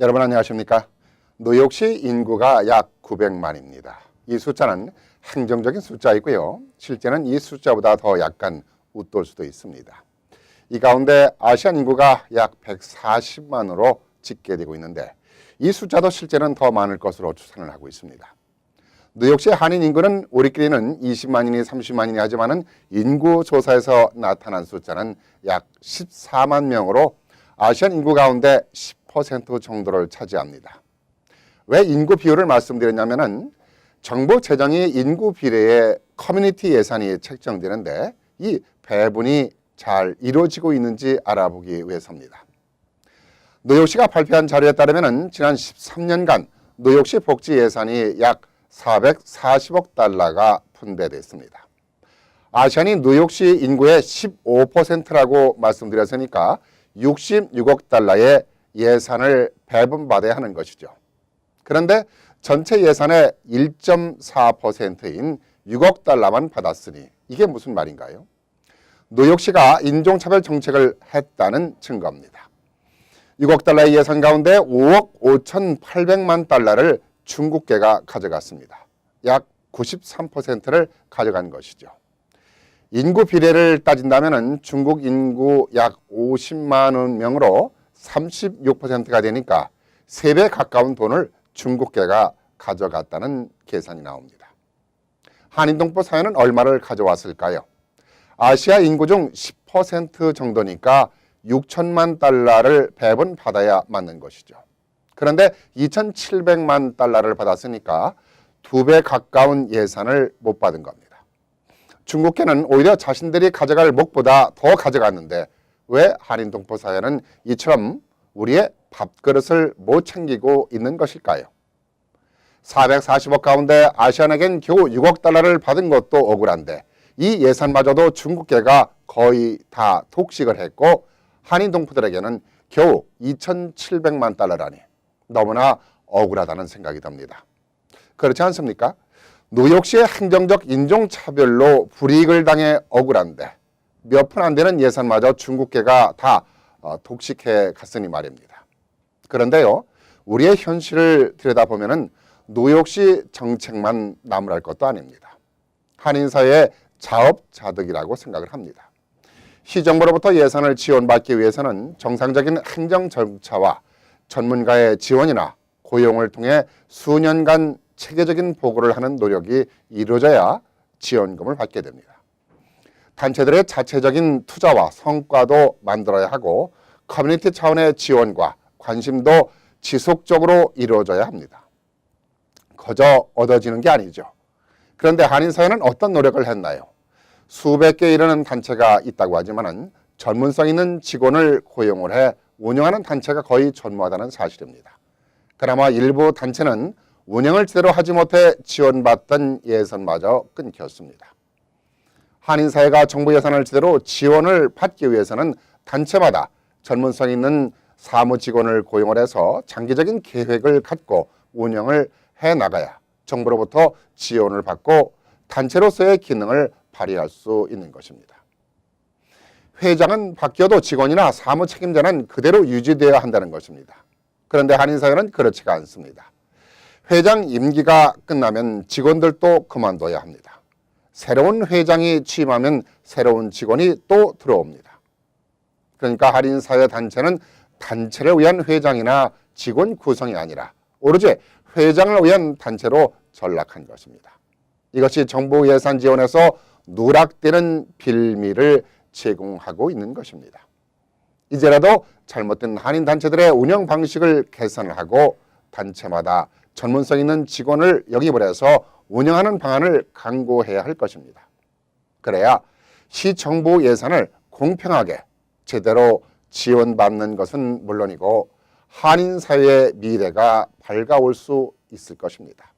여러분 안녕하십니까? 뉴욕시 인구가 약 900만입니다. 이 숫자는 행정적인 숫자이고요. 실제는 이 숫자보다 더 약간 웃돌 수도 있습니다. 이 가운데 아시안 인구가 약 140만으로 집계되고 있는데 이 숫자도 실제는 더 많을 것으로 추산을 하고 있습니다. 뉴욕시 한인 인구는 우리끼리는 20만이니 30만이니 하지만은 인구 조사에서 나타난 숫자는 약 14만 명으로 아시안 인구 가운데 10% 정도를 차지합니다. 왜 인구 비율을 말씀드렸냐면은 정부 재정이 인구 비례의 커뮤니티 예산이 책정되는데 이 배분이 잘 이루어지고 있는지 알아보기 위해서입니다. 뉴욕시가 발표한 자료에 따르면 지난 13년간 뉴욕시 복지 예산이 약 440억 달러가 분배됐습니다. 아시안이 뉴욕시 인구의 15%라고 말씀드렸으니까 66억 달러의 예산을 배분받아야 하는 것이죠. 그런데 전체 예산의 1.4%인 6억 달러만 받았으니 이게 무슨 말인가요? 뉴욕시가 인종차별 정책을 했다는 증거입니다. 6억 달러의 예산 가운데 5억 5,800만 달러를 중국계가 가져갔습니다. 약 93%를 가져간 것이죠. 인구 비례를 따진다면 중국 인구 약 50만 명으로 36%가 되니까 3배 가까운 돈을 중국계가 가져갔다는 계산이 나옵니다. 한인동포 사회는 얼마를 가져왔을까요? 아시아 인구 중 10% 정도니까 6천만 달러를 배분받아야 맞는 것이죠. 그런데 2,700만 달러를 받았으니까 2배 가까운 예산을 못 받은 겁니다. 중국계는 오히려 자신들이 가져갈 몫보다 더 가져갔는데 왜 한인동포 사회는 이처럼 우리의 밥그릇을 못 챙기고 있는 것일까요? 440억 가운데 아시안에겐 겨우 6억 달러를 받은 것도 억울한데 이 예산마저도 중국계가 거의 다 독식을 했고 한인동포들에게는 겨우 2,700만 달러라니 너무나 억울하다는 생각이 듭니다. 그렇지 않습니까? 뉴욕시의 행정적 인종차별로 불이익을 당해 억울한데 몇 푼 안 되는 예산마저 중국계가 다 독식해 갔으니 말입니다. 그런데요, 우리의 현실을 들여다보면 뉴욕시 정책만 나무랄 것도 아닙니다. 한인사회의 자업자득이라고 생각을 합니다. 시정부로부터 예산을 지원받기 위해서는 정상적인 행정 절차와 전문가의 지원이나 고용을 통해 수년간 체계적인 보고를 하는 노력이 이루어져야 지원금을 받게 됩니다. 단체들의 자체적인 투자와 성과도 만들어야 하고 커뮤니티 차원의 지원과 관심도 지속적으로 이루어져야 합니다. 거저 얻어지는 게 아니죠. 그런데 한인사회는 어떤 노력을 했나요? 수백 개 이르는 단체가 있다고 하지만 전문성 있는 직원을 고용을 해 운영하는 단체가 거의 전무하다는 사실입니다. 그나마 일부 단체는 운영을 제대로 하지 못해 지원받던 예산마저 끊겼습니다. 한인사회가 정부 예산을 제대로 지원을 받기 위해서는 단체마다 전문성 있는 사무직원을 고용을 해서 장기적인 계획을 갖고 운영을 해나가야 정부로부터 지원을 받고 단체로서의 기능을 발휘할 수 있는 것입니다. 회장은 바뀌어도 직원이나 사무 책임자는 그대로 유지되어야 한다는 것입니다. 그런데 한인사회는 그렇지가 않습니다. 회장 임기가 끝나면 직원들도 그만둬야 합니다. 새로운 회장이 취임하면 새로운 직원이 또 들어옵니다. 그러니까 한인사회 단체는 단체를 위한 회장이나 직원 구성이 아니라 오로지 회장을 위한 단체로 전락한 것입니다. 이것이 정부 예산 지원에서 누락되는 빌미를 제공하고 있는 것입니다. 이제라도 잘못된 한인단체들의 운영 방식을 개선을 하고 단체마다 전문성 있는 직원을 영입을 해서 운영하는 방안을 강구해야 할 것입니다. 그래야 시정부 예산을 공평하게 제대로 지원받는 것은 물론이고 한인사회의 미래가 밝아올 수 있을 것입니다.